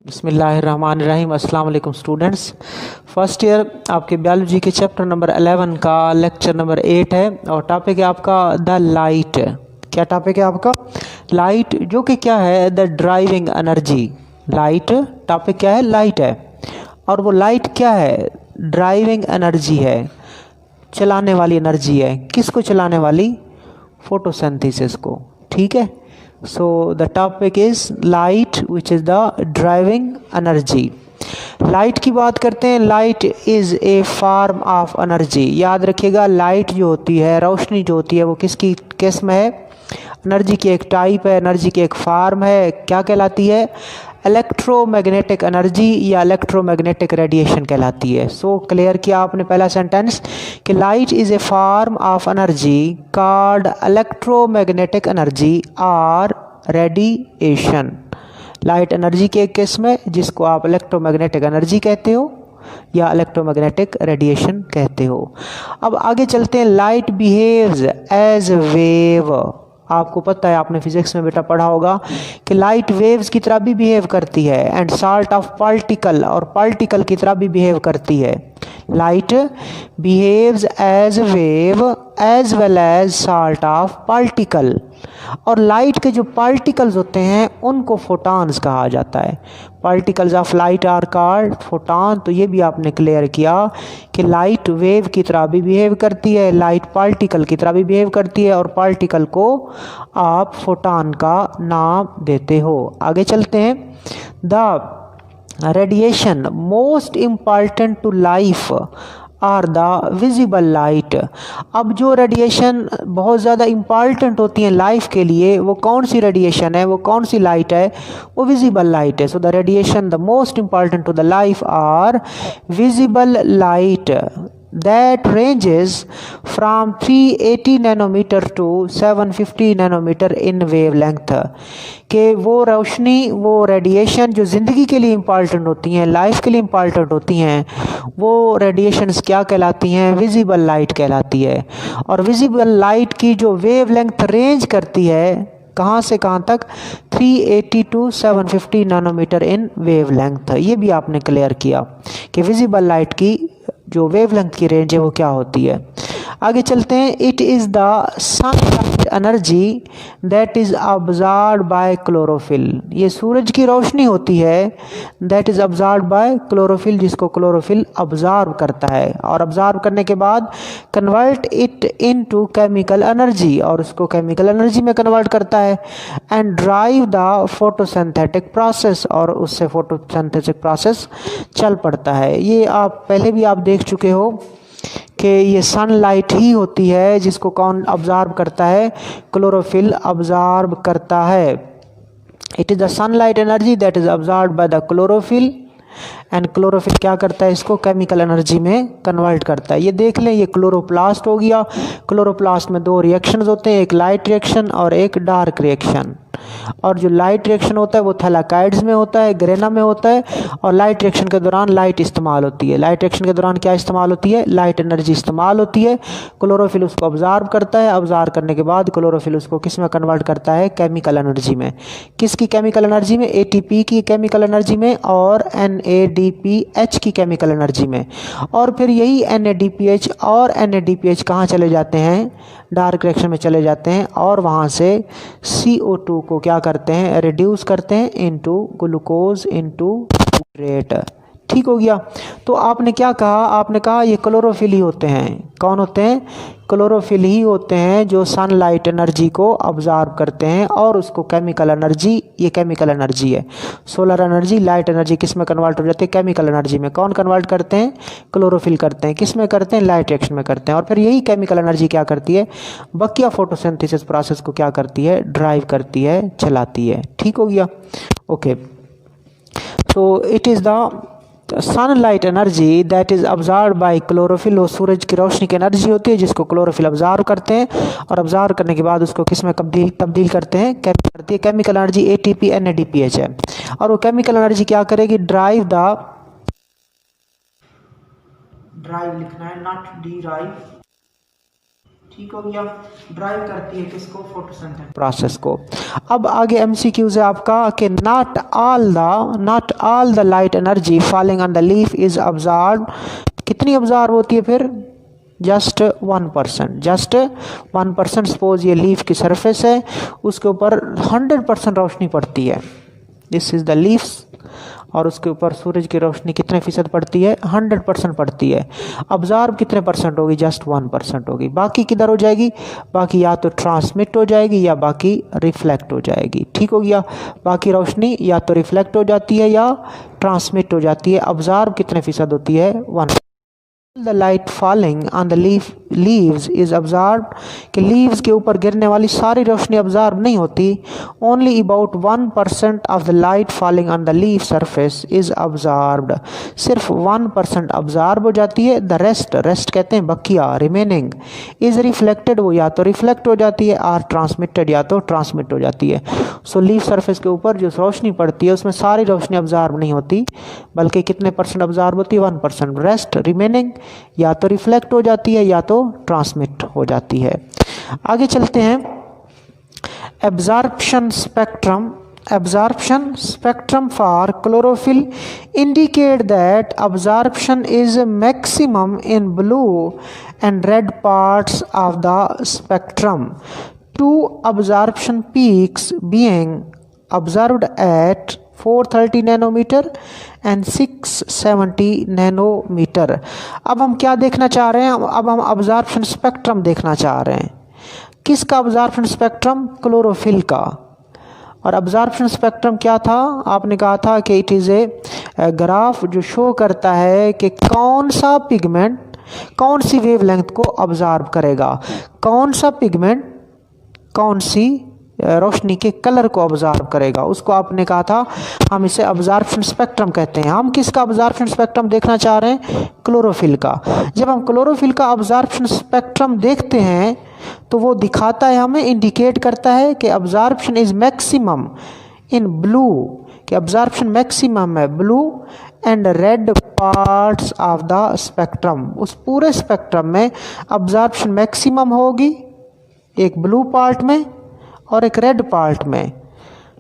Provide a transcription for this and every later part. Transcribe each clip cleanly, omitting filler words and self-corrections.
बिस्मिल्लाहिर्रहमानिर्रहीम। अस्सलाम वालेकुम स्टूडेंट्स। फर्स्ट ईयर आपके बायोलॉजी के चैप्टर नंबर 11 का लेक्चर नंबर 8 है और टॉपिक है आपका द लाइट। क्या टॉपिक है आपका? लाइट, जो कि क्या है? The driving energy. Light topic क्या है? लाइट है। और वो लाइट क्या है? ड्राइविंग एनर्जी है, चलाने वाली एनर्जी है। किसको चलाने वाली? फोटोसिंथेसिस को। ठीक है। So the topic is light, which is the driving energy. Light की बात करते हैं। Light is a form of energy. याद रखिएगा, लाइट जो होती है, रोशनी जो होती है, वो किसकी किस्म है? एनर्जी की एक टाइप है, एनर्जी की एक फॉर्म है। क्या कहलाती है? इलेक्ट्रोमैग्नेटिक एनर्जी या इलेक्ट्रोमैग्नेटिक रेडिएशन कहलाती है। सो क्लियर किया आपने पहला सेंटेंस कि light is a form of energy called electromagnetic energy और रेडिएशन। लाइट एनर्जी की एक किस्म है जिसको आप इलेक्ट्रोमैग्नेटिक एनर्जी कहते हो या इलेक्ट्रोमैग्नेटिक रेडिएशन कहते हो। अब आगे चलते हैं। Light behaves as wave. आपको पता है, आपने फिजिक्स में बेटा पढ़ा होगा कि लाइट वेव्स की तरह भी बिहेव करती है एंड सॉर्ट ऑफ पार्टिकल, और पार्टिकल की तरह भी बिहेव करती है। Light behaves as wave as well as sort of particle. और लाइट के जो पार्टिकल्स होते हैं उनको फोटॉन्स कहा जाता है। Particles of light are called photon. तो ये भी आपने क्लियर किया कि लाइट वेव की तरह भी बिहेव करती है, लाइट पार्टिकल की तरह भी बिहेव करती है, और पार्टिकल को आप फोटॉन का नाम देते हो। आगे चलते हैं। The radiation most important to life are the visible light. अब जो रेडिएशन बहुत ज़्यादा इम्पॉर्टेंट होती हैं लाइफ के लिए, वो कौन सी रेडिएशन है, वो कौन सी लाइट है? वो विजिबल लाइट है। So the radiation the most important to the life are visible light that ranges from 380 nanometer to 750 nanometer in wavelength। कि वो रोशनी, वो रेडिएशन जो ज़िंदगी के लिए इम्पॉर्टेंट होती हैं, लाइफ के लिए इम्पॉर्टेंट होती हैं, वो रेडिएशंस क्या कहलाती हैं? विजिबल लाइट कहलाती है। और विजिबल लाइट की जो वेवलेंथ रेंज करती है कहाँ से कहाँ तक? 380 टू 750 नैनोमीटर इन वेवलेंथ। ये भी आपने क्लियर किया कि विजिबल लाइट की जो वेवलेंथ की रेंज है वो क्या होती है। आगे चलते हैं। It is the sunlight energy that is absorbed bye chlorophyll. ये सूरज की रोशनी होती है that is absorbed bye chlorophyll, जिसको क्लोरोफिल अब्जॉर्ब करता है, और अब्जॉर्ब करने के बाद convert it into chemical energy, और उसको केमिकल एनर्जी में कन्वर्ट करता है, and drive the photosynthetic process, और उससे फोटोसिंथेटिक प्रोसेस चल पड़ता है। ये आप पहले भी आप देख चुके हो कि ये सनलाइट ही होती है जिसको कौन अब्जॉर्ब करता है? क्लोरोफिल अब्जॉर्ब करता है। It is the sunlight energy that is absorbed bye the chlorophyll, and chlorophyll क्या करता है? इसको केमिकल एनर्जी में कन्वर्ट करता है। ये देख लें, ये क्लोरोप्लास्ट हो गया। क्लोरोप्लास्ट में दो रिएक्शंस होते हैं, एक लाइट रिएक्शन और एक डार्क रिएक्शन। और जो लाइट रिएक्शन होता है वो थैलाकाइड्स में होता है, ग्रेना में होता है, और लाइट रिएक्शन के दौरान लाइट इस्तेमाल होती है। लाइट रिएक्शन के दौरान क्या इस्तेमाल होती है? लाइट एनर्जी इस्तेमाल होती है। क्लोरोफिल उसको ऑब्जर्व करता है, ऑब्जर्व करने के बाद क्लोरोफिल उसको किस में कन्वर्ट करता है? केमिकल एनर्जी में। किसकी केमिकल एनर्जी में? एटीपी की केमिकल एनर्जी में और NADPH की केमिकल एनर्जी में। और फिर यही NADPH और NADPH कहाँ चले जाते हैं? डार्क रिएक्शन में चले जाते हैं, और वहाँ से CO2 को क्या करते हैं? रिड्यूस करते हैं इनटू ग्लूकोज इनटू रेट। ठीक हो गया। तो आपने क्या कहा? आपने कहा ये क्लोरोफिल ही होते हैं। कौन होते हैं? क्लोरोफिल ही होते हैं जो सनलाइट एनर्जी को ऑब्जर्व करते हैं और उसको केमिकल एनर्जी, ये केमिकल एनर्जी है। सोलर एनर्जी, लाइट एनर्जी किस में कन्वर्ट हो जाती है? केमिकल एनर्जी में। कौन कन्वर्ट करते हैं? क्लोरोफिल करते हैं। किस में करते हैं? लाइट रिएक्शन में करते हैं। और फिर यही केमिकल एनर्जी क्या करती है? बकिया फोटोसिंथेसिस प्रोसेस को क्या करती है? ड्राइव करती है, चलाती है। ठीक हो गया। ओके। तो it is the sunlight energy that is absorbed bye chlorophyll. वो सूरज की रोशनी की एनर्जी होती है जिसको क्लोरोफिल अब्जॉर्ब करते हैं, और अब्जॉर्ब करने के बाद उसको किस में तब्दील करते हैं? करती है केमिकल एनर्जी। ATP NADPH है। और वो केमिकल एनर्जी क्या करेगी? ड्राइव लिखना है, नॉट डिराइव। ठीक हो गया, ड्राइव करती है किसको, फोटोसिंथेसिस प्रोसेस को। अब आगे एमसीक्यूज है आपका कि not all the light energy falling on the leaf is absorb, कितनी अब्जॉर्ब होती है फिर, जस्ट 1%। सपोज ये लीफ की सरफेस है, उसके ऊपर 100% रोशनी पड़ती है, दिस इज द लीव्स, और उसके ऊपर सूरज की रोशनी कितने फीसद पड़ती है, 100% पड़ती है। अब्जॉर्ब कितने परसेंट होगी, जस्ट 1% होगी। बाकी किधर हो जाएगी, बाकी या तो ट्रांसमिट हो जाएगी या बाकी रिफ्लेक्ट हो जाएगी। ठीक हो गया, बाकी रोशनी या तो रिफ्लेक्ट हो जाती है या ट्रांसमिट हो जाती है। अब्जॉर्ब कितने फीसद होती है, 1। The light falling on the leaves is absorbed, कि leaves के ऊपर गिरने वाली सारी रोशनी absorb नहीं होती, only about 1% of the light falling on the leaf surface is absorbed, सिर्फ 1% absorb हो जाती है। the rest कहते हैं बकिया, remaining is reflected, वो या तो reflect हो जाती है और transmitted या तो transmit हो जाती है। so leaf surface के ऊपर जो रोशनी पड़ती है उसमें सारी रोशनी absorb नहीं होती, बल्कि कितने परसेंट absorb होती है, 1%। रेस्ट रिमेनिंग या तो रिफ्लेक्ट हो जाती है या तो ट्रांसमिट हो जाती है। आगे चलते हैं, absorption spectrum for chlorophyll indicate that absorption is maximum in blue and red parts of the spectrum, 2 absorption peaks being observed at 430 nanometer and 670 nanometer. अब हम क्या देखना चाह रहे हैं, अब हम अब्जॉर्प्शन स्पेक्ट्रम देखना चाह रहे हैं। किसका अब्जॉर्प्शन स्पेक्ट्रम, क्लोरोफिल का। और अब्जॉर्प्शन स्पेक्ट्रम क्या था, आपने कहा था कि इट इज़ ए ग्राफ जो शो करता है कि कौन सा पिगमेंट कौन सी वेवलेंथ को अब्जॉर्ब करेगा, कौन सा पिगमेंट कौन सी रोशनी के कलर को ऑब्जर्व करेगा, उसको आपने कहा था हम इसे अब्जॉर्प्शन स्पेक्ट्रम कहते हैं। हम किसका अब्जॉर्प्शन स्पेक्ट्रम देखना चाह रहे हैं, क्लोरोफिल का। जब हम क्लोरोफिल का अब्जॉर्प्शन स्पेक्ट्रम देखते हैं तो वो दिखाता है, हमें इंडिकेट करता है कि absorption is maximum in blue, कि अब्जॉर्प्शन मैक्सिमम है blue and red parts of the spectrum. उस पूरे स्पेक्ट्रम में अब्जॉर्प्शन मैक्सिमम होगी, एक ब्लू पार्ट में और एक रेड पार्ट में।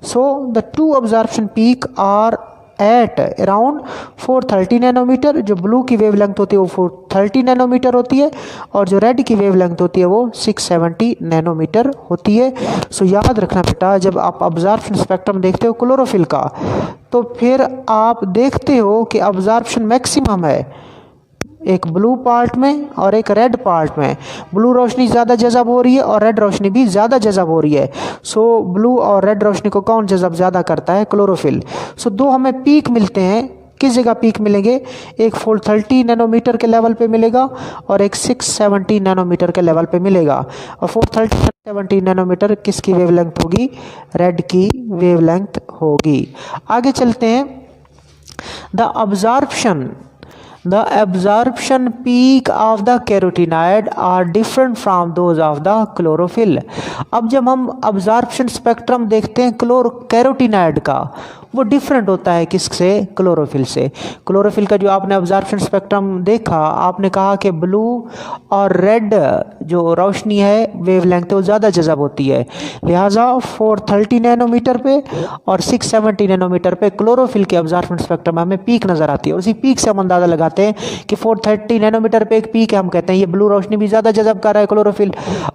So the 2 absorption peak are at around 430 nanometer, जो ब्लू की वेवलेंथ होती है वो 430 नैनोमीटर होती है और जो रेड की वेवलेंथ होती है वो 670 नैनोमीटर होती है। सो याद रखना बेटा, जब आप अब्जॉर्प्शन स्पेक्ट्रम देखते हो क्लोरोफिल का तो फिर आप देखते हो कि अब्जॉर्प्शन मैक्सिमम है एक ब्लू पार्ट में और एक रेड पार्ट में। ब्लू रोशनी ज़्यादा जज़ब हो रही है और रेड रोशनी भी ज़्यादा जज़ब हो रही है। सो ब्लू और रेड रोशनी को कौन जज़ब ज़्यादा करता है, क्लोरोफिल। सो 2 हमें पीक मिलते हैं, किस जगह पीक मिलेंगे, एक 430 नैनोमीटर के लेवल पे मिलेगा और एक 670 नैनोमीटर के लेवल पे मिलेगा। और 430 नैनोमीटर किसकी वेवलेंथ होगी, रेड की वेवलेंथ होगी। आगे चलते हैं, the absorption peak of the carotenoid are different from those of the chlorophyll। अब जब हम absorption spectrum देखते हैं कैरोटीनाइड का, वो डिफरेंट होता है किससे, क्लोरोफिल से। क्लोरोफिल का जो आपने अब्जॉर्प्शन स्पेक्ट्रम देखा, आपने कहा कि ब्लू और रेड जो रोशनी है वेवलेंथ वो ज़्यादा जज़ब होती है, लिहाजा 430 नैनोमीटर पे और 670 नैनोमीटर पे क्लोरोफिल के अब्जॉर्प्शन स्पेक्ट्रम में हमें पीक नज़र आती है। उसी पीक से हम अंदाज़ा लगाते हैं कि 430 नैनोमीटर पे एक पीक है, हम कहते हैं ये ब्लू रोशनी भी ज़्यादा जज़ब कर रहा है क्लोरोफिल,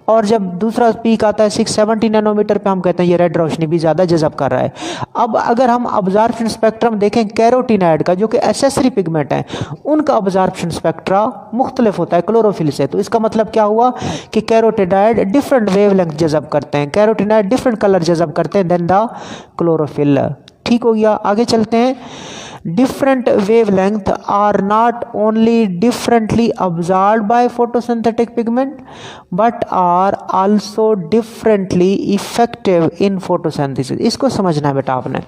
और जब दूसरा पीक आता है 670 नैनोमीटर पे हम कहते हैं ये रेड रोशनी भी ज़्यादा जज़ब कर रहा है। अब अगर हम अब्जॉर्प्शन स्पेक्ट्रम देखें कैरोटीनाइड का, जो कि एसेसरी पिगमेंट है, उनका अब्जॉर्प्शन स्पेक्ट्रा मुख्तलिफ होता है क्लोरोफिल से। तो इसका मतलब क्या हुआ कि कैरोटीनाइड डिफरेंट वेवलेंथ जज़ब करते हैं, कैरोटीनाइड डिफरेंट कलर जज़ब करते हैं देन द क्लोरोफिल। ठीक हो गया, आगे चलते हैं। Different wavelength are not only differently absorbed by photosynthetic pigment but are also differently effective in photosynthesis। इसको समझना है बेटा आपने।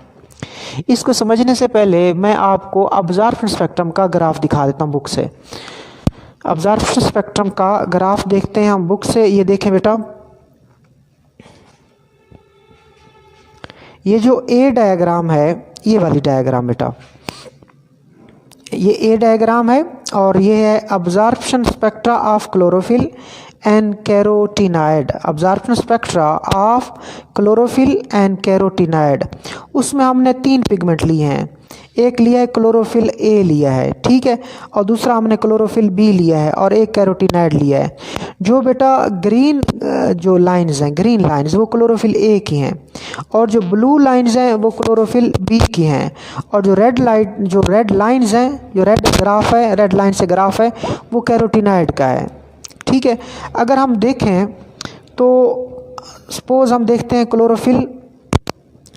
इसको समझने से पहले मैं आपको अब्जॉर्प्शन स्पेक्ट्रम का ग्राफ दिखा देता हूँ बुक से। अब्जॉर्प्शन स्पेक्ट्रम का ग्राफ देखते हैं हम बुक से। ये देखें बेटा, ये जो ए डायग्राम है, ये वाली डायग्राम बेटा, ये ए डायग्राम है और ये है absorption spectra of chlorophyll and carotenoid, absorption spectra of chlorophyll and carotenoid. उसमें हमने 3 पिगमेंट लिए हैं, एक लिया है क्लोरोफिल ए लिया है, ठीक है, और दूसरा हमने क्लोरोफिल बी लिया है और एक कैरोटीनाइड लिया है। जो बेटा ग्रीन जो लाइंस हैं, ग्रीन लाइंस, वो क्लोरोफिल ए की हैं, और जो ब्लू लाइंस हैं वो क्लोरोफिल बी की हैं, और जो रेड लाइंस हैं, जो रेड ग्राफ है, रेड लाइन से ग्राफ है, वो कैरोटीनाइड का है, ठीक है। अगर हम देखें तो सपोज हम देखते हैं क्लोरोफिल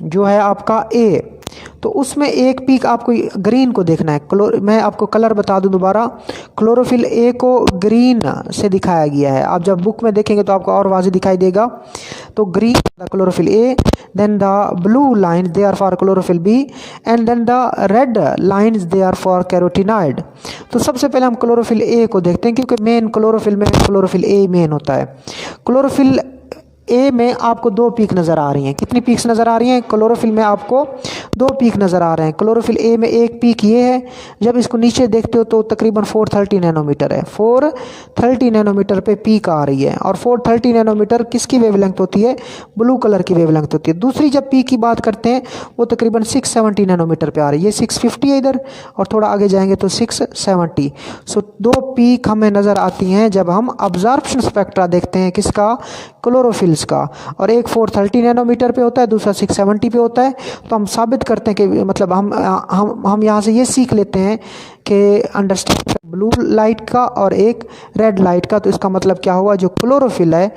जो है आपका ए, तो उसमें एक पीक आपको ग्रीन को देखना है। मैं आपको कलर बता दूं दोबारा, क्लोरोफिल ए को ग्रीन से दिखाया गया है, आप जब बुक में देखेंगे तो आपको और वाज़ेह दिखाई देगा। तो green the chlorophyll A, then the blue line they are for chlorophyll B, and then the red lines they are for carotenoid. तो सबसे पहले हम क्लोरोफिल ए को देखते हैं, क्योंकि मेन क्लोरोफिल में क्लोरोफिल ए मेन होता है। क्लोरोफिल ए में आपको 2 पीक नज़र आ रही हैं। कितनी पीक्स नज़र आ रही हैं? क्लोरोफिल में आपको 2 पीक नज़र आ रहे हैं। क्लोरोफिल ए में एक पीक ये है, जब इसको नीचे देखते हो तो तकरीबन 430 नैनोमीटर है, 430 नैनोमीटर पे पीक आ रही है। और 430 नैनोमीटर किसकी वेवलेंथ होती है? ब्लू कलर की वेवलेंथ होती है। दूसरी जब पीक की बात करते हैं वो तकरीबन 670 नैनोमीटर पे आ रही है, ये 650 है इधर, और थोड़ा आगे जाएंगे तो 670। सो 2 पीक हमें नज़र आती हैं जब हम अब्जॉर्प्शन स्पेक्ट्रा देखते हैं किसका? क्लोरोफिल्स का। और एक 430 नैनोमीटर पे होता है, दूसरा 670 पे होता है। तो हम साबित करते हैं कि मतलब हम यहाँ से ये सीख लेते हैं कि अंडरस्टैंड ब्लू लाइट का और एक रेड लाइट का। तो इसका मतलब क्या हुआ? जो क्लोरोफिल है,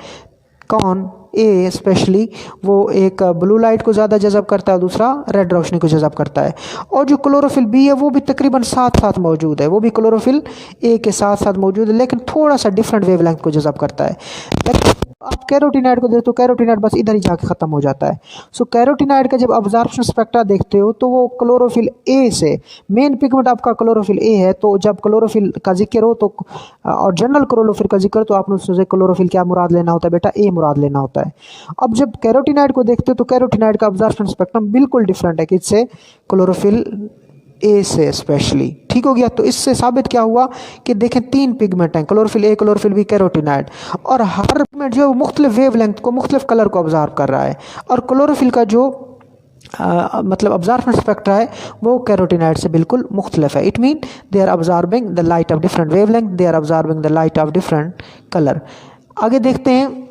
कौन? ए स्पेशली, वो एक ब्लू लाइट को ज़्यादा जज़ब करता है, दूसरा रेड रोशनी को जज़ब करता है। और जो क्लोरोफिल बी है वो भी तकरीबन साथ साथ मौजूद है, वो भी क्लोरोफिल ए के साथ साथ मौजूद है, लेकिन थोड़ा सा डिफरेंट वेवलेंथ को जज़ब करता है। लेकिन आप कैरोटीनाइड को देखते हो, कैरोटीनाइड बस इधर ही जाके ख़त्म हो जाता है। सो कैरोटीनाइड का जब अब्जॉर्प्शन स्पेक्ट्रा देखते हो तो वो क्लोरोफिल ए से, मेन पिगमेंट आपका क्लोरोफिल ए है, तो जब क्लोरोफिल का जिक्र हो तो और जनरल क्लोरोफिल का जिक्र, तो आपने उससे क्लोरोफिल क्या मुराद लेना होता है बेटा? ए मुराद लेना होता है। अब जब कैरोटीनाइड को देखते हो तो कैरोटीनाइड का अब्जॉर्प्शन स्पेक्ट्रम बिल्कुल डिफरेंट है किससे? क्लोरोफिल ए से स्पेशली, ठीक हो गया। तो इससे साबित क्या हुआ कि देखें 3 पिगमेंट हैं, chlorophyll A, chlorophyll B, carotenoid, और हर पिगमेंट जो मुख्तलिफ वेवलेंथ को, मुख्तलिफ कलर को ऑब्जर्व कर रहा है। और क्लोरोफिल का जो मतलब अब्जॉर्प्शन स्पेक्ट्रा है वो कैरोटीनाइड से बिल्कुल मुख्तलिफ है। It mean they are observing the light of different wavelength, they are observing the light of different colour. आगे देखते हैं,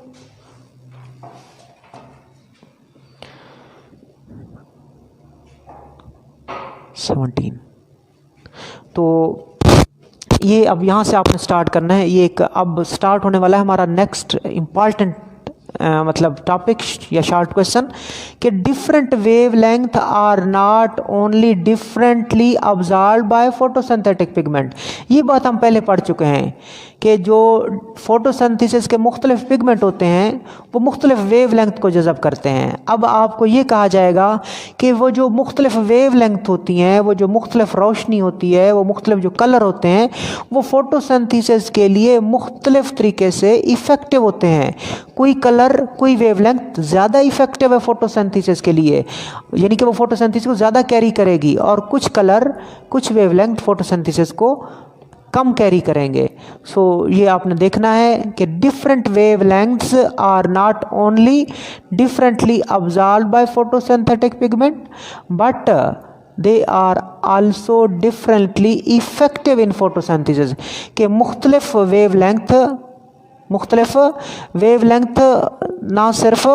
तो ये अब यहाँ से आपने स्टार्ट करना है। ये एक अब स्टार्ट होने वाला है हमारा नेक्स्ट इम्पॉर्टेंट मतलब टॉपिक या शॉर्ट क्वेश्चन कि different wavelength are not only differently observed by photosynthetic pigment. ये बात हम पहले पढ़ चुके हैं कि जो फोटोसिंथेसिस के मुख्तलिफ पिगमेंट होते हैं वो मुख्तलिफ वेवलेंथ को जज़ब करते हैं। अब आपको ये कहा जाएगा कि वो जो मुख्तलिफ वेवलेंथ होती हैं, वो जो मुख्तलिफ रोशनी होती है, वो मुख्तलिफ जो कलर होते हैं, वो फोटोसिंथेसिस के लिए मुख्तलिफ तरीके से इफ़ेक्टिव होते हैं। कोई कलर, कोई वेवलेंथ ज़्यादा इफ़ेक्टिव है फोटोसिंथेसिस के लिए, यानी कि वो फोटोसिंथेसिस को ज़्यादा कैरी करेगी, और कुछ कलर, कुछ वेवलेंथ फोटोसिंथेसिस को कम कैरी करेंगे। सो ये आपने देखना है कि different wavelengths are not only differently observed by photosynthetic pigment but they are also differently effective in photosynthesis. के मुख्तलिफ वेवलेंथ ना सिर्फ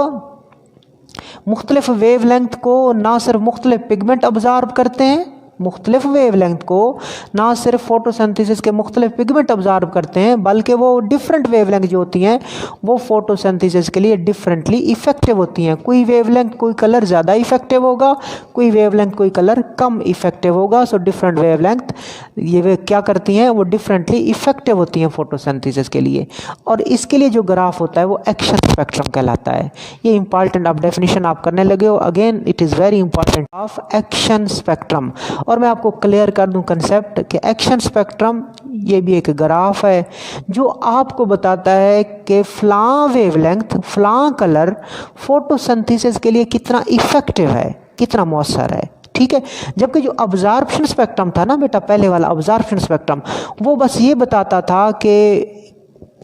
मुख्तलिफ वेवलेंथ को ना सिर्फ मुख्तलिफ पिगमेंट ऑब्जर्व करते हैं, मुख्तलिफ वेवलेंथ को ना सिर्फ फोटोसिंथेसिस के मुख्तलिफ पिगमेंट ऑब्जर्व करते हैं, बल्कि वो डिफरेंट वेवलेंथ जो होती हैं वो फोटोसिंथेसिस के लिए डिफरेंटली इफेक्टिव होती हैं। कोई वेवलेंथ, कोई कलर ज़्यादा इफेक्टिव होगा, कोई वेवलेंथ, कोई कलर कम इफेक्टिव होगा। सो डिफरेंट वेवलेंथ ये वे क्या करती हैं? वो डिफरेंटली इफेक्टिव होती हैं फोटोसिंथेसिस के लिए। और इसके लिए जो ग्राफ होता है वो एक्शन स्पेक्ट्रम कहलाता है। ये इंपॉर्टेंट आप डेफिनेशन आप करने लगे हो, again it is very important of action spectrum. और मैं आपको क्लियर कर दूं कंसेप्ट कि एक्शन स्पेक्ट्रम ये भी एक ग्राफ है जो आपको बताता है कि फ़लाँ वेवलेंथ, फ़लाँ कलर फोटोसिंथेसिस के लिए कितना इफ़ेक्टिव है, कितना मौसर है, ठीक है। जबकि जो अब्जॉर्प्शन स्पेक्ट्रम था ना बेटा, पहले वाला अब्जॉर्प्शन स्पेक्ट्रम, वो बस ये बताता था कि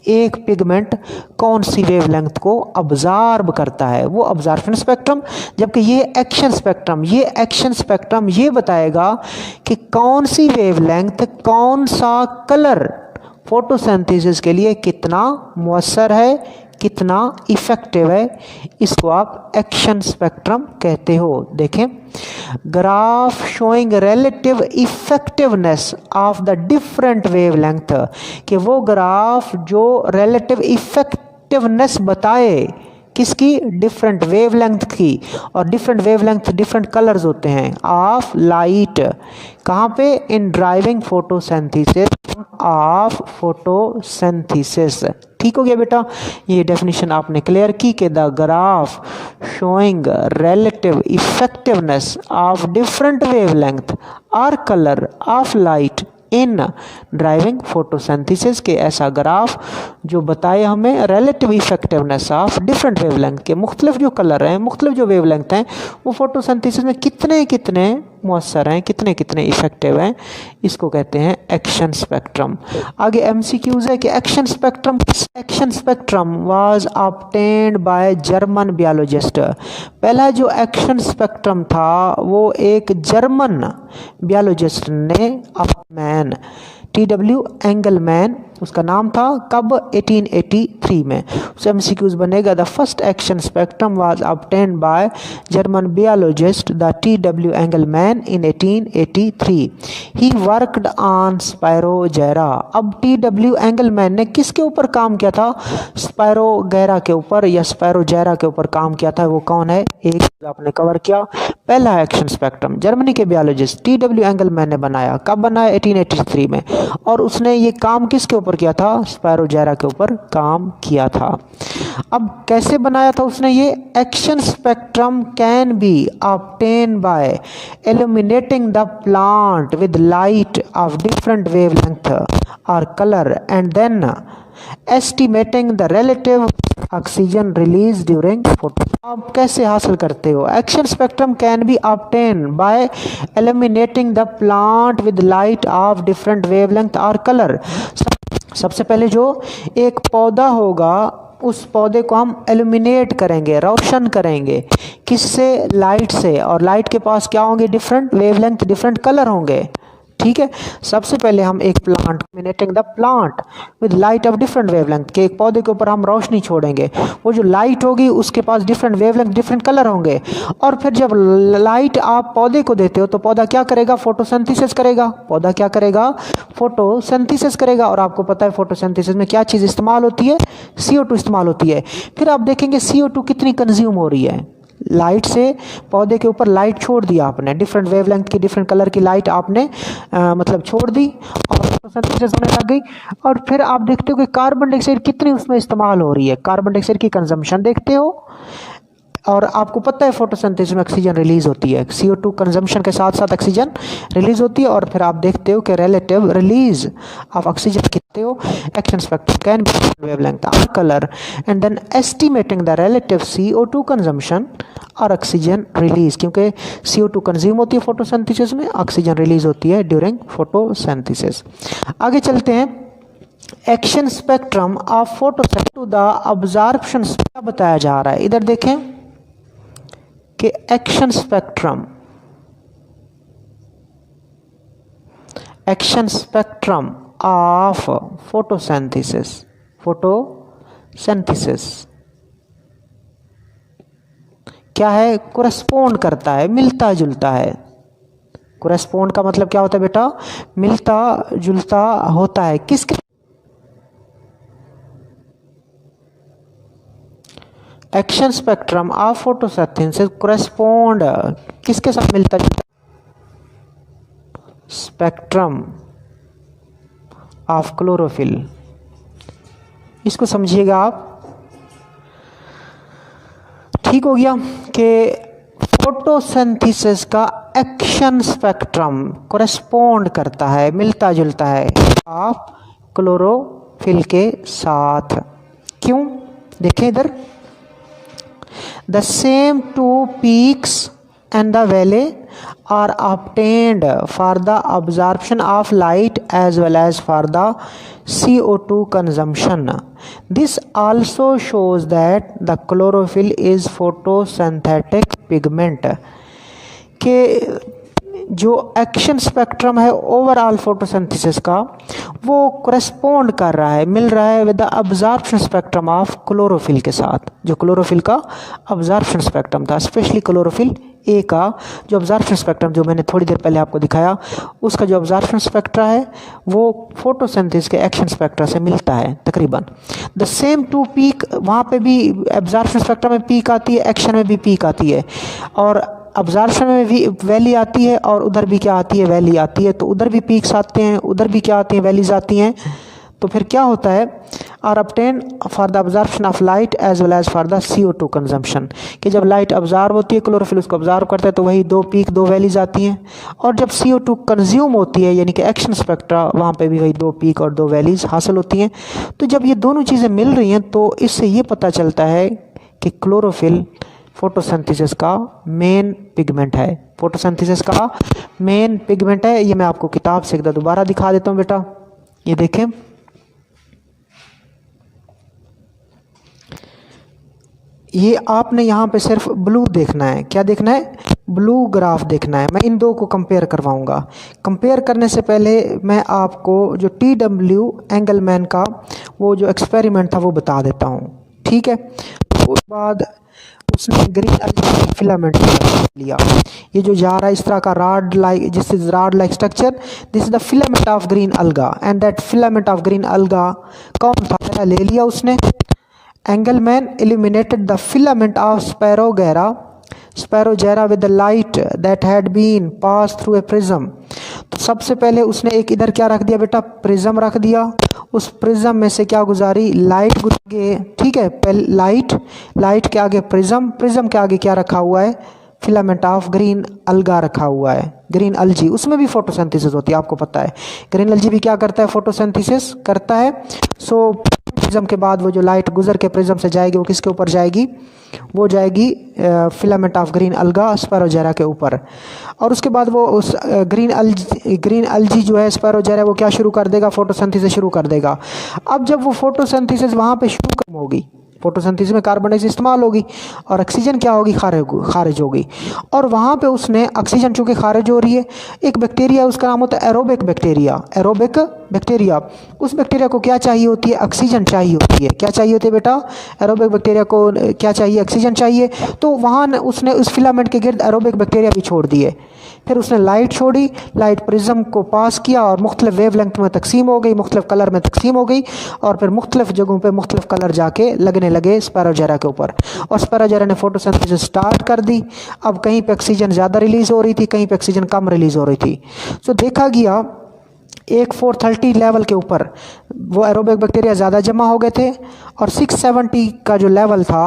एक पिगमेंट कौन सी वेवलेंथ को ऑब्जर्व करता है, वो ऑब्जर्वेशन स्पेक्ट्रम। जबकि ये एक्शन स्पेक्ट्रम, ये एक्शन स्पेक्ट्रम ये बताएगा कि कौन सी वेवलेंथ, कौन सा कलर फोटोसिंथेसिस के लिए कितना मुअस्सर है, कितना इफेक्टिव है, इसको आप एक्शन स्पेक्ट्रम कहते हो। देखें, graph showing relative effectiveness of the different wavelength, कि वो ग्राफ जो रिलेटिव इफेक्टिवनेस बताए किसकी, डिफरेंट वेवलेंथ की, और डिफरेंट वेवलेंथ डिफरेंट कलर्स होते हैं ऑफ लाइट। कहाँ पे, इन ड्राइविंग फोटोसिंथेसिस ऑफ फोटोसिंथेसिस। ठीक हो गया बेटा, ये डेफिनेशन आपने क्लियर की कि the graph showing relative effectiveness of different wavelength और colour of light in driving photosynthesis, के ऐसा ग्राफ जो बताए हमें relative effectiveness of different wavelength के, मुख्तलिफ जो कलर हैं, मुख्तलिफ जो वेवलेंथ हैं, वो फोटोसिंथेसिस में कितने कितने मुअस्सर हैं, कितने कितने इफेक्टिव हैं, इसको कहते हैं एक्शन स्पेक्ट्रम। आगे एमसीक्यूज है कि action spectrum was obtained by German biologist. पहला जो एक्शन स्पेक्ट्रम था वो एक जर्मन बायोलॉजिस्ट ने, मैन TW एंगलमैन उसका नाम था, कब, 1883 में। उस एमसीक्यूज बनेगा, the first action spectrum was obtained by German biologist the TW Engelmann in 1883। He worked on spirogyra. अब TW एंगलमैन ने किसके ऊपर काम किया था, स्पायरोगैरा के ऊपर या स्पायरोगैरा के ऊपर काम किया था। वो कौन है, एक आपने कवर किया, पहला एक्शन स्पेक्ट्रम जर्मनी के बायोलॉजिस्ट TW एंगलमैन ने बनाया। कब बनाया, 1883 में। और उसने ये काम किसके ऊपर किया था, स्पायरोगैरा के ऊपर काम किया था। अब कैसे बनाया था उसने ये, action spectrum can be obtain by illuminating the plant with light of different wavelength और colour and then estimating the relative oxygen release during photo. आप कैसे हासिल करते हो, action spectrum can be obtain by illuminating the plant with light of different wavelength और colour. सबसे पहले जो एक पौधा होगा उस पौधे को हम इल्यूमिनेट करेंगे, रोशन करेंगे, किससे, लाइट से, और लाइट के पास क्या होंगे, डिफरेंट वेवलेंथ, डिफरेंट कलर होंगे। ठीक है, सबसे पहले हम एक plant, illuminating the plant with light of different wavelength, के एक पौधे के ऊपर हम रोशनी छोड़ेंगे, वो जो लाइट होगी उसके पास डिफरेंट वेवलेंथ, डिफरेंट कलर होंगे। और फिर जब लाइट आप पौधे को देते हो तो पौधा क्या करेगा, फोटोसिंथेसिस करेगा। पौधा क्या करेगा, फोटोसिंथेसिस करेगा। और आपको पता है फोटोसिंथेसिस में क्या चीज़ इस्तेमाल होती है, CO2 इस्तेमाल होती है। फिर आप देखेंगे CO2 कितनी कंज्यूम हो रही है, लाइट से पौधे के ऊपर लाइट छोड़ दिया आपने, डिफरेंट वेवलेंथ की, डिफरेंट कलर की लाइट आपने मतलब छोड़ दी और फोटोसिंथेसिस होने लग गई। और फिर आप देखते हो कि कार्बन डाइऑक्साइड कितनी उसमें इस्तेमाल हो रही है, कार्बन डाइऑक्साइड की कंजम्पशन देखते हो। और आपको पता है फोटोसिंथेसिस में ऑक्सीजन रिलीज होती है, CO2 कंजम्पशन के साथ साथ ऑक्सीजन रिलीज होती है। और फिर आप देखते हो कि रिलेटिव रिलीज ऑफ ऑक्सीजन कितने हो, action spectrum can be wavelength और colour and then estimating the relative CO2 consumption और ऑक्सीजन रिलीज, क्योंकि CO2 कंज्यूम होती है फोटोसिंथेसिस में, ऑक्सीजन रिलीज होती है ड्यूरिंग फोटोसिंथेसिस। आगे चलते हैं, action spectrum of photosynthesis to the observation क्या बताया जा रहा है। इधर देखें कि एक्शन स्पेक्ट्रम ऑफ फोटोसिंथेसिस क्या है, कोरेस्पोंड करता है, मिलता जुलता है। कोरेस्पोंड का मतलब क्या होता है बेटा, मिलता जुलता होता है। किसके, एक्शन स्पेक्ट्रम ऑफ फोटोसिंथेसिस कोरेस्पोंड किसके साथ मिलता जुलता, स्पेक्ट्रम ऑफ क्लोरोफिल। इसको समझिएगा आप, ठीक हो गया कि फोटोसिंथेसिस का एक्शन स्पेक्ट्रम कोरेस्पोंड करता है, मिलता जुलता है ऑफ क्लोरोफिल के साथ। क्यों, देखें इधर, the same two peaks and the valley are obtained for the absorption of light as well as for the CO2 consumption. This also shows that the chlorophyll is photosynthetic pigment. के जो action spectrum है overall photosynthesis का वो correspond कर रहा है, मिल रहा है with the absorption spectrum of chlorophyll के साथ। जो क्लोरोफिल का अब्जॉर्प्शन स्पेक्ट्रम था, स्पेशली क्लोरोफिल ए का जो अब्जॉर्प्शन स्पेक्ट्रम जो मैंने थोड़ी देर पहले आपको दिखाया, उसका जो अब्जॉर्प्शन स्पेक्ट्रा है वो फोटोसिंथेसिस के एक्शन स्पेक्ट्रा से मिलता है तकरीबन। द सेम टू पीक, वहाँ पे भी अब्जॉर्प्शन स्पेक्ट्रम में पीक आती है, एक्शन में भी पीक आती है, और अब्जॉर्प्शन में भी वैली आती है और उधर भी क्या आती है, वैली आती है। तो उधर भी पीक्स आते हैं, उधर भी क्या आती हैं, वैलीज आती हैं। तो फिर क्या होता है, are obtain for the absorption of light as well as for the CO2 consumption, कि जब लाइट अब्जॉर्ब होती है, क्लोरोफिल उसको अब्जॉर्ब करता है, तो वही दो पीक, दो वैलीज आती हैं। और जब CO2 कंज्यूम होती है, यानी कि एक्शन स्पेक्ट्रा, वहाँ पे भी वही दो पीक और दो वैलीज हासिल होती हैं। तो जब ये दोनों चीज़ें मिल रही हैं तो इससे ये पता चलता है कि क्लोरोफिल फोटोसिंथेसिस का मेन पिगमेंट है। फोटोसिंथेसिस का मेन पिगमेंट है। ये मैं आपको किताब से एक दोबारा दिखा देता हूँ बेटा, ये देखें। ये आपने यहाँ पे सिर्फ ब्लू देखना है। क्या देखना है? ब्लू ग्राफ देखना है। मैं इन दो को कंपेयर करवाऊंगा। कंपेयर करने से पहले मैं आपको जो TW एंगलमैन का वो जो एक्सपेरिमेंट था वो बता देता हूँ, ठीक है। उसके बाद उसने ग्रीन अल्गा फिलामेंट लिया। ये जो जा रहा है इस तरह का rod like, this is rod like structure, this is the filament of green alga, and that filament of green alga कौन था, ले लिया उसने। Engelmann illuminated the filament of Sparogera with the light that had been passed through a prism। तो सबसे पहले उसने एक इधर क्या रख दिया बेटा, प्रिज्म रख दिया। उस प्रिज्म में से क्या गुजारी, लाइट गुजरी, ठीक है। पहले लाइट के आगे प्रिज्म के आगे क्या रखा हुआ है, फिलामेंट ऑफ ग्रीन अल्गा रखा हुआ है। ग्रीन अलजी, उसमें भी फोटोसिंथेसिस होती है, आपको पता है। ग्रीन अलजी भी क्या करता है, फोटोसिंथेसिस करता है। सो प्रिज्म के बाद वो जो लाइट गुजर के प्रिज्म से जाएगी वो किसके ऊपर जाएगी, वो जाएगी फिलामेंट ऑफ ग्रीन अल्गा स्पैरोजेरा के ऊपर। और उसके बाद वो उस ग्रीन अलजी जो है स्पैरोजेरा, वो क्या शुरू कर देगा, फोटोसिंथेसिस शुरू कर देगा। अब जब वो फोटोसिंथेसिस वहाँ पे शुरू कम होगी, फोटोसिंथेसिस में कार्बन डाइऑक्साइड इस्तेमाल होगी और ऑक्सीजन क्या होगी, खारिज होगी। और वहाँ पे उसने ऑक्सीजन चूँकि खारिज हो रही है, एक बैक्टीरिया उसका नाम होता है एरोबिक बैक्टीरिया। उस बैक्टीरिया को क्या चाहिए होती है, ऑक्सीजन चाहिए होती है। क्या चाहिए होती है बेटा, एरोबिक बैक्टीरिया को क्या चाहिए, ऑक्सीजन चाहिए। तो वहाँ उसने उस फिलामेंट के गिर्द एरोबिक बैक्टीरिया भी छोड़ दिए। फिर उसने लाइट छोड़ी, लाइट प्रिज्म को पास किया और मुख्तलिफ वेवलेंथ में तकसीम हो गई, मुख्तलिफ कलर में तकसीम हो गई, और फिर मुख्तलिफ जगहों पे मुख्तलिफ कलर जाके लगने लगे स्पैरोजेरा के ऊपर। और स्पैरोजेरा ने फोटोसिंथेसिस स्टार्ट कर दी। अब कहीं पे ऑक्सीजन ज़्यादा रिलीज़ हो रही थी, कहीं पे ऑक्सीजन कम रिलीज़ हो रही थी। सो देखा गया 430 लेवल के ऊपर वो एरोबिक बैक्टीरिया ज़्यादा जमा हो गए थे, और 670 का जो लेवल था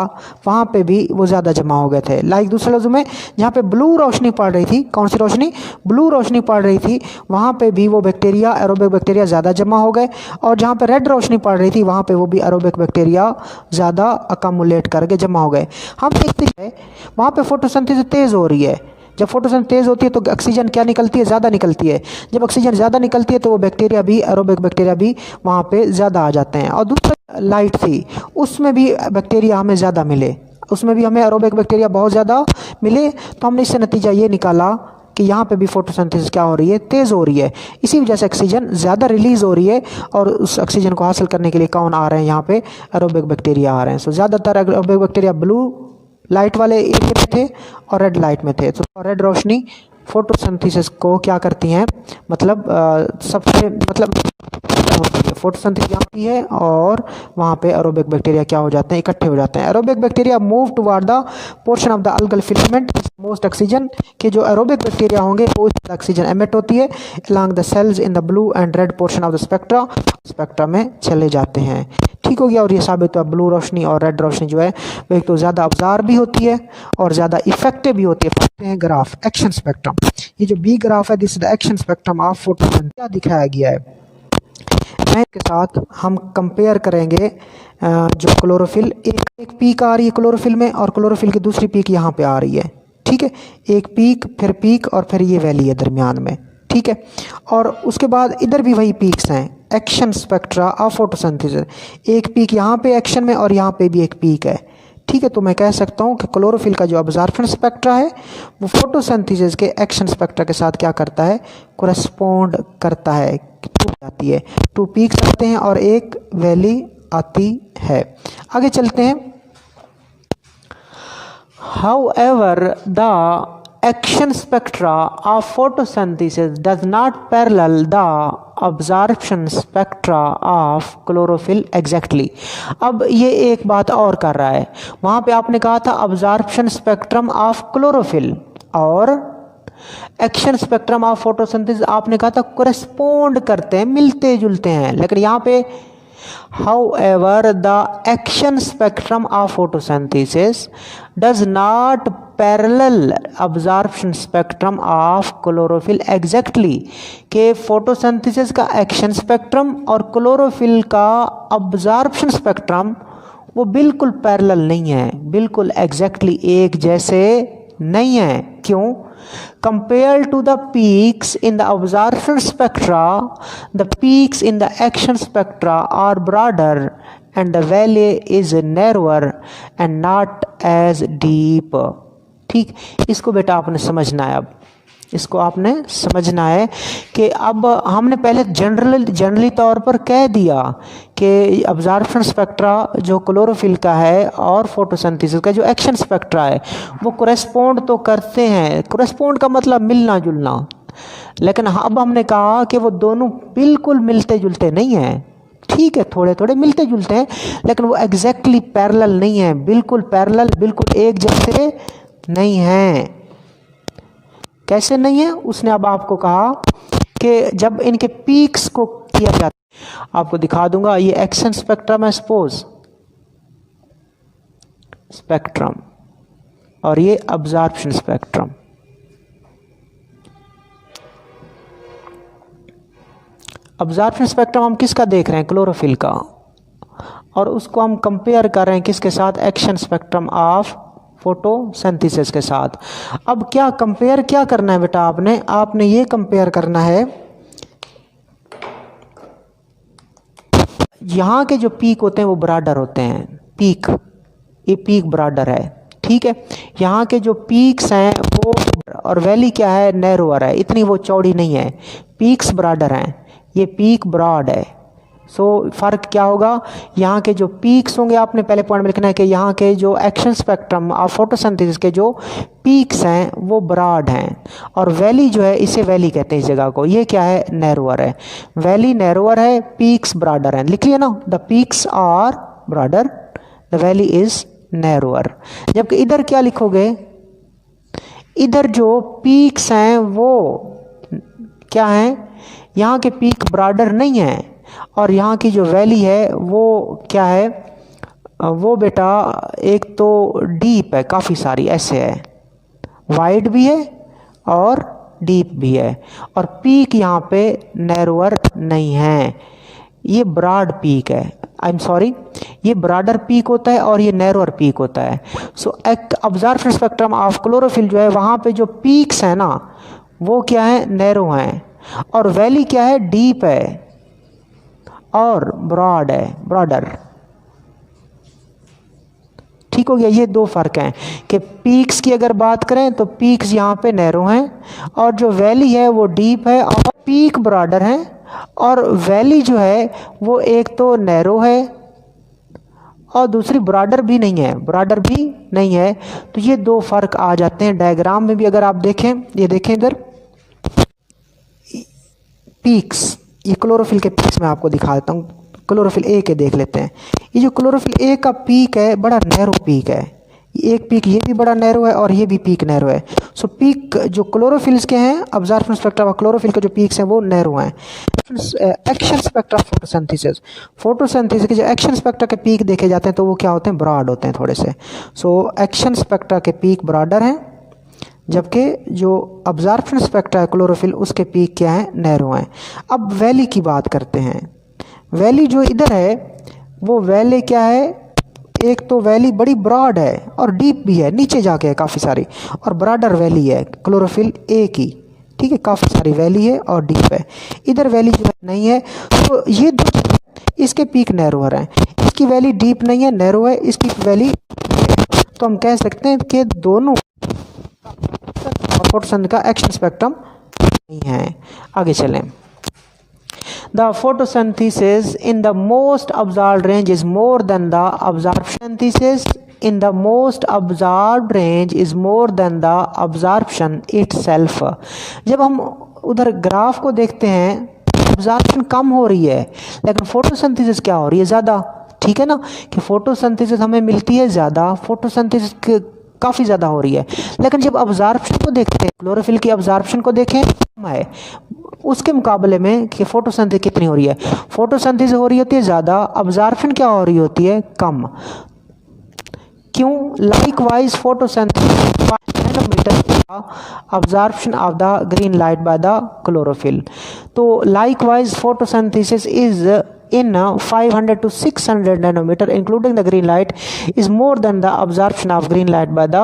वहाँ पे भी वो ज़्यादा जमा हो गए थे। लाइक दूसरे लफ्ज़ों में, जहाँ पे ब्लू रोशनी पड़ रही थी, कौन सी रोशनी, ब्लू रोशनी पड़ रही थी, वहाँ पे भी वो बैक्टीरिया, एरोबिक बैक्टीरिया ज़्यादा जमा हो गए। और जहाँ पे रेड रोशनी पड़ रही थी वहाँ पे वो भी एरोबिक बैक्टीरिया ज़्यादा अकमुलेट करके जमा हो गए। हम देखते हैं वहाँ पे फोटोसिंथेसिस तेज़ हो रही है। जब फोटोसिंथेसिस तेज़ होती है तो ऑक्सीजन क्या निकलती है, ज़्यादा निकलती है। जब ऑक्सीजन ज़्यादा निकलती है तो वो बैक्टीरिया भी, एरोबिक बैक्टीरिया भी वहाँ पे ज़्यादा आ जाते हैं। और दूसरा लाइट थी, उसमें भी बैक्टीरिया हमें ज़्यादा मिले, उसमें भी हमें एरोबिक बैक्टीरिया बहुत ज़्यादा मिले। तो हमने इससे नतीजा ये निकाला कि यहाँ पे भी फोटोसिंथेसिस क्या हो रही है, तेज़ हो रही है। इसी वजह से ऑक्सीजन ज़्यादा रिलीज़ हो रही है, और उस ऑक्सीजन को हासिल करने के लिए कौन आ रहे हैं, यहाँ पे एरोबिक बैक्टीरिया आ रहे हैं। सो ज़्यादातर एरोबिक बैक्टीरिया ब्लू लाइट वाले एरिया में थे और रेड लाइट में थे। तो रेड रोशनी फोटोसिंथेसिस को क्या करती हैं, मतलब सबसे मतलब फोटोसिंथेसिस यहाँ की है, और वहाँ पे एरोबिक बैक्टीरिया क्या हो जाते हैं, इकट्ठे हो जाते हैं। Aerobic bacteria move toward the portion of the algal filament most oxygen, के जो एरोबिक बैक्टीरिया होंगे वो ऑक्सीजन एमिट होती है along the cells in the blue and red portion of the spectra में चले जाते हैं। ठीक हो गया। और ये साबित हुआ ब्लू रोशनी और रेड रोशनी जो है वो एक तो ज़्यादा अब्जॉर्ब भी होती है और ज़्यादा इफेक्टिव भी होती है। पढ़ते हैं ग्राफ, एक्शन स्पेक्ट्रम। ये जो बी ग्राफ है, this is the action spectrum of photosynthesis. क्या दिखाया गया है, मैं के साथ हम कंपेयर करेंगे जो क्लोरोफिल, एक पीक आ रही है क्लोरोफिल में, और क्लोरोफिल की दूसरी पीक यहाँ पे आ रही है, ठीक है, एक पीक और फिर ये वैली है दरमियान में, ठीक है। और उसके बाद इधर भी वही पीक्स हैं, एक्शन स्पेक्ट्रा ऑफ फोटोसिंथेसिस, एक पीक यहाँ पे एक्शन में और यहाँ पे भी एक पीक है, ठीक है। तो मैं कह सकता हूँ कि क्लोरोफिल का जो अब्जॉर्प्शन स्पेक्ट्रा है वो फोटोसिंथेसिस के एक्शन स्पेक्ट्रा के साथ क्या करता है, कोरेस्पोंड करता है, टूट जाती है, 2 पीक्स आते हैं और एक वैली आती है। आगे चलते हैं। However, the action spectra of photosynthesis does not parallel the absorption spectra of chlorophyll exactly। अब ये एक बात और कर रहा है, वहाँ पे आपने कहा था absorption spectrum of chlorophyll और एक्शन स्पेक्ट्रम ऑफ फोटोसिंथेसिस आपने कहा था कोरेस्पोंड करते हैं, मिलते जुलते हैं, लेकिन यहाँ पे however the action spectrum of photosynthesis does not parallel absorption spectrum of chlorophyll exactly, के फोटोसिंथेसिस का एक्शन स्पेक्ट्रम और क्लोरोफिल का अब्जॉर्प्शन स्पेक्ट्रम वो बिल्कुल पैरेलल नहीं है, बिल्कुल एग्जैक्टली एक जैसे नहीं है। क्यों? Compared to the peaks in the absorption spectra, the peaks in the action spectra are broader and the valley is narrower and not as deep। ठीक, इसको बेटा आपने समझना है, अब इसको आपने समझना है कि अब हमने पहले जनरली तौर पर कह दिया कि अब्जॉर्प्शन स्पेक्ट्रा जो क्लोरोफिल का है और फोटोसिंथेसिस का जो एक्शन स्पेक्ट्रा है वो कोरेस्पोंड तो करते हैं, कोरेस्पोंड का मतलब मिलना जुलना, लेकिन अब हमने कहा कि वो दोनों बिल्कुल मिलते जुलते नहीं हैं, ठीक है, थोड़े थोड़े मिलते जुलते हैं, लेकिन वो एग्जैक्टली पैरेलल नहीं है, बिल्कुल पैरेलल, बिल्कुल एक जैसे नहीं हैं। कैसे नहीं है? उसने अब आपको कहा कि जब इनके पीक्स को किया जाता है, आपको दिखा दूंगा, ये एक्शन स्पेक्ट्रम है सपोज स्पेक्ट्रम और ये अब्जॉर्प्शन स्पेक्ट्रम। अब्जॉर्प्शन स्पेक्ट्रम हम किसका देख रहे हैं? क्लोरोफिल का, और उसको हम कंपेयर कर रहे हैं किसके साथ? एक्शन स्पेक्ट्रम ऑफ फोटोसिंथेसिस के साथ। अब क्या कंपेयर क्या करना है बेटा? आपने ये कंपेयर करना है, यहाँ के जो पीक होते हैं वो ब्रॉडर होते हैं, पीक, ये पीक ब्रॉडर है, ठीक है। यहाँ के जो पीक्स हैं वो, और वैली क्या है? नैरोअर है, इतनी वो चौड़ी नहीं है, पीक्स ब्रॉडर हैं, ये पीक ब्रॉड है। सो फ़र्क क्या होगा? यहाँ के जो पीक्स होंगे, आपने पहले पॉइंट में लिखना है कि यहाँ के जो एक्शन स्पेक्ट्रम ऑफ फोटोसिंथेसिस के जो पीक्स हैं वो ब्रॉड हैं, और वैली जो है, इसे वैली कहते हैं इस जगह को, ये क्या है? नैरोअर है, वैली नैरोअर है, पीक्स ब्रॉडर हैं, लिख लिया ना, the peaks are broader, the valley is narrower. जबकि इधर क्या लिखोगे? इधर जो पीक्स हैं वो क्या हैं? यहाँ के पीक ब्रॉडर नहीं हैं, और यहाँ की जो वैली है वो क्या है? वो बेटा एक तो डीप है, काफ़ी सारी ऐसे है, वाइड भी है और डीप भी है, और पीक यहाँ पे नैरोअर नहीं है, ये ब्रॉड पीक है, आई एम सॉरी, ये ब्रॉडर पीक होता है और ये नैरोअर पीक होता है। सो एक अब्जॉर्प्शन स्पेक्ट्रम ऑफ क्लोरोफिल जो है, वहाँ पे जो पीक्स हैं ना वो क्या है? नैरो हैं, और वैली क्या है? डीप है और ब्रॉड है, ब्रॉडर। ठीक हो गया? ये दो फर्क हैं कि पीक्स की अगर बात करें तो पीक्स यहाँ पे नैरो हैं, और जो वैली है वो डीप है, और पीक ब्रॉडर हैं, और वैली जो है वो एक तो नैरो है और दूसरी ब्रॉडर भी नहीं है, ब्रॉडर भी नहीं है। तो ये दो फर्क आ जाते हैं। डायग्राम में भी अगर आप देखें, ये देखें इधर पीक्स, ये क्लोरोफिल के पीक्स मैं आपको दिखा देता हूँ। क्लोरोफिल ए के देख लेते हैं। ये जो क्लोरोफिल ए का पीक है बड़ा नैरो पीक है, एक पीक ये भी बड़ा नैरो है और ये भी पीक नैरो है। सो पीक जो क्लोरोफिल्स के हैं, अब्जॉर्प्शन स्पेक्ट्रा ऑफ क्लोरोफिल के जो पीक्स हैं वो नैरो हैं। Action spectra of photosynthesis, photosynthesis के जो एक्शन स्पेक्ट्रा के पीक देखे जाते हैं तो वो क्या होते हैं? ब्रॉड होते हैं थोड़े से। सो एक्शन स्पेक्ट्रा के पीक ब्रॉडर हैं, जबकि जो अब्जॉर्प्शन स्पेक्ट्रा है क्लोरोफिल उसके पीक क्या है? नैरो हैं। अब वैली की बात करते हैं। वैली जो इधर है वो वैली क्या है? एक तो वैली बड़ी ब्रॉड है और डीप भी है, नीचे जाके है काफ़ी सारी, और ब्रॉडर वैली है क्लोरोफिल ए की, ठीक है, काफ़ी सारी वैली है और डीप है। इधर वैली जो है नहीं है, तो ये दो इसके पीक नैरोअर हैं, इसकी वैली डीप नहीं है, नैरो है, इसकी वैली, तो हम कह सकते हैं कि दोनों फोटोसिंथेसिस का एक्शन स्पेक्ट्रम नहीं है। आगे चलें। The photosynthesis in the most observed range is more than the absorption. Synthesis in the most observed range is more than the absorption itself. जब हम उधर ग्राफ को देखते हैं, absorption कम हो रही है, लेकिन फोटोसिंथेसिस क्या हो रही है, ज़्यादा। ठीक है ना, कि फोटोसिंथेसिस हमें मिलती है ज़्यादा, फोटोसिंथेसिस काफ़ी ज़्यादा हो रही है, लेकिन जब अब्जॉर्प्शन को देखते हैं, क्लोरोफिल की अब्जॉर्प्शन को देखें, कम है उसके मुकाबले में कि फोटोसिंथेसिस कितनी हो रही है, फोटोसिंथेसिस हो रही होती है ज़्यादा, अब्जॉर्प्शन क्या हो रही होती है, कम। क्यों? Likewise photosynthesis nanometer absorption of the green light by the chlorophyll. तो likewise photosynthesis is in 500 to 600 nanometer including the green light is more than the absorption of green light by the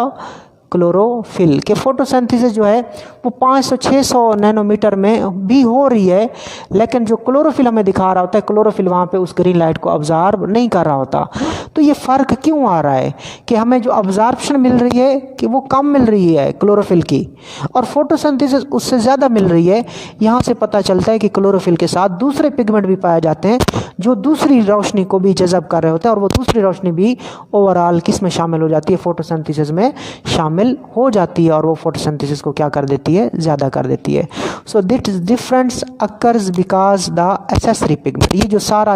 chlorophyll. के photosynthesis जो है वो 500-600 nanometre में भी हो रही है, लेकिन जो क्लोरोफिल हमें दिखा रहा होता है, क्लोरोफिल वहाँ पे उस ग्रीन लाइट को अब्जॉर्ब नहीं कर रहा होता। तो ये फ़र्क क्यों आ रहा है कि हमें जो अब्जॉर्प्शन मिल रही है कि वो कम मिल रही है क्लोरोफिल की, और फोटोसिंथेसिस उससे ज़्यादा मिल रही है। यहाँ से पता चलता है कि क्लोरोफिल के साथ दूसरे पिगमेंट भी पाए जाते हैं जो दूसरी रोशनी को भी जज़ब कर रहे होते हैं, और वो दूसरी रोशनी भी ओवरऑल किस में शामिल हो जाती है, फोटोसिंथेसिस में शामिल हो जाती है, और वो फोटोसिंथेसिस को क्या कर देती है, ज़्यादा कर देती है। So this difference occurs because the accessory pigment. ये जो सारा,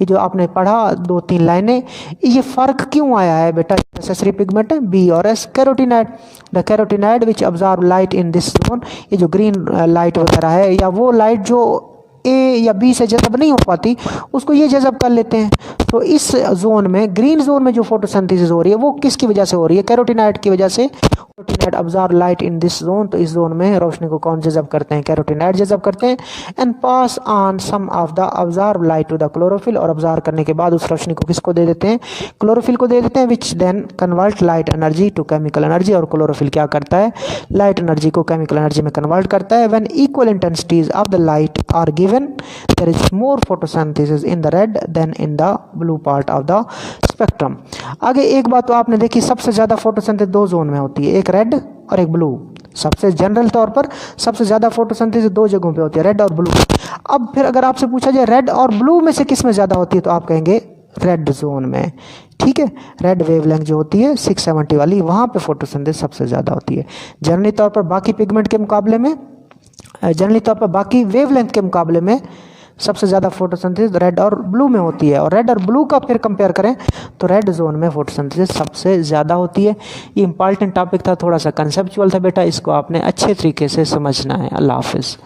ये जो आपने पढ़ा 2-3 लाइनें, ये फ़र्क क्यों आया है बेटा, एक्सेसरी पिगमेंट है बी और S, carotenoid, the carotenoid which observe light in this zone, ये जो ग्रीन लाइट वगैरह है, या वो लाइट जो ए या बी से जज़ब नहीं हो पाती उसको ये जज़ब कर लेते हैं। तो इस जोन में, ग्रीन जोन में जो फोटोसिंथेसिस हो रही है वो किसकी वजह से हो रही है, कैरोटीनॉइड की वजह से। Carotenoid observe light in this zone, तो इस जोन में रोशनी को कौन जज़ब करते हैं, कैरोटीनॉइड जज़ब करते हैं। And pass on some of the observe light to the chlorophyll, और ऑब्जर्व करने के बाद उस रोशनी को किसको दे देते हैं, क्लोरोफिल को दे देते हैं, which then convert light energy to chemical energy. और क्लोरोफिल क्या करता है, लाइट एनर्जी को केमिकल एनर्जी में कन्वर्ट करता है। When equal intensities of the light are given, there is more photosynthesis in the red than in the blue part of the spectrum। आगे एक बात तो आपने देखी, सबसे ज़्यादा फोटोसिंथेसिस 2 जोन में होती है, एक रेड और एक ब्लू। सबसे जनरल तौर पर सबसे ज़्यादा फोटोसिंथेसिस 2 जगहों पे होती है, रेड और ब्लू। अब फिर अगर आपसे पूछा जाए रेड और ब्लू में से किस में ज़्यादा होती है, तो आप कहेंगे रेड जोन में। ठीक है, रेड वेवलेंथ जो होती है 670 वाली, वहाँ पे फोटोसिंथेसिस सबसे ज़्यादा होती है। जनरली तौर पर बाकी पिगमेंट के मुकाबले में, जनरली तौर पर बाकी वेवलेंथ के मुकाबले में सबसे ज़्यादा फोटोसिंथेसिस रेड और ब्लू में होती है। और रेड और ब्लू का फिर कंपेयर करें तो रेड जोन में फोटोसिंथेसिस सबसे ज़्यादा होती है। ये इंपॉर्टेंट टॉपिक था, थोड़ा सा कंसेप्चुअल था बेटा, इसको आपने अच्छे तरीके से समझना है। अल्लाह हाफिज़।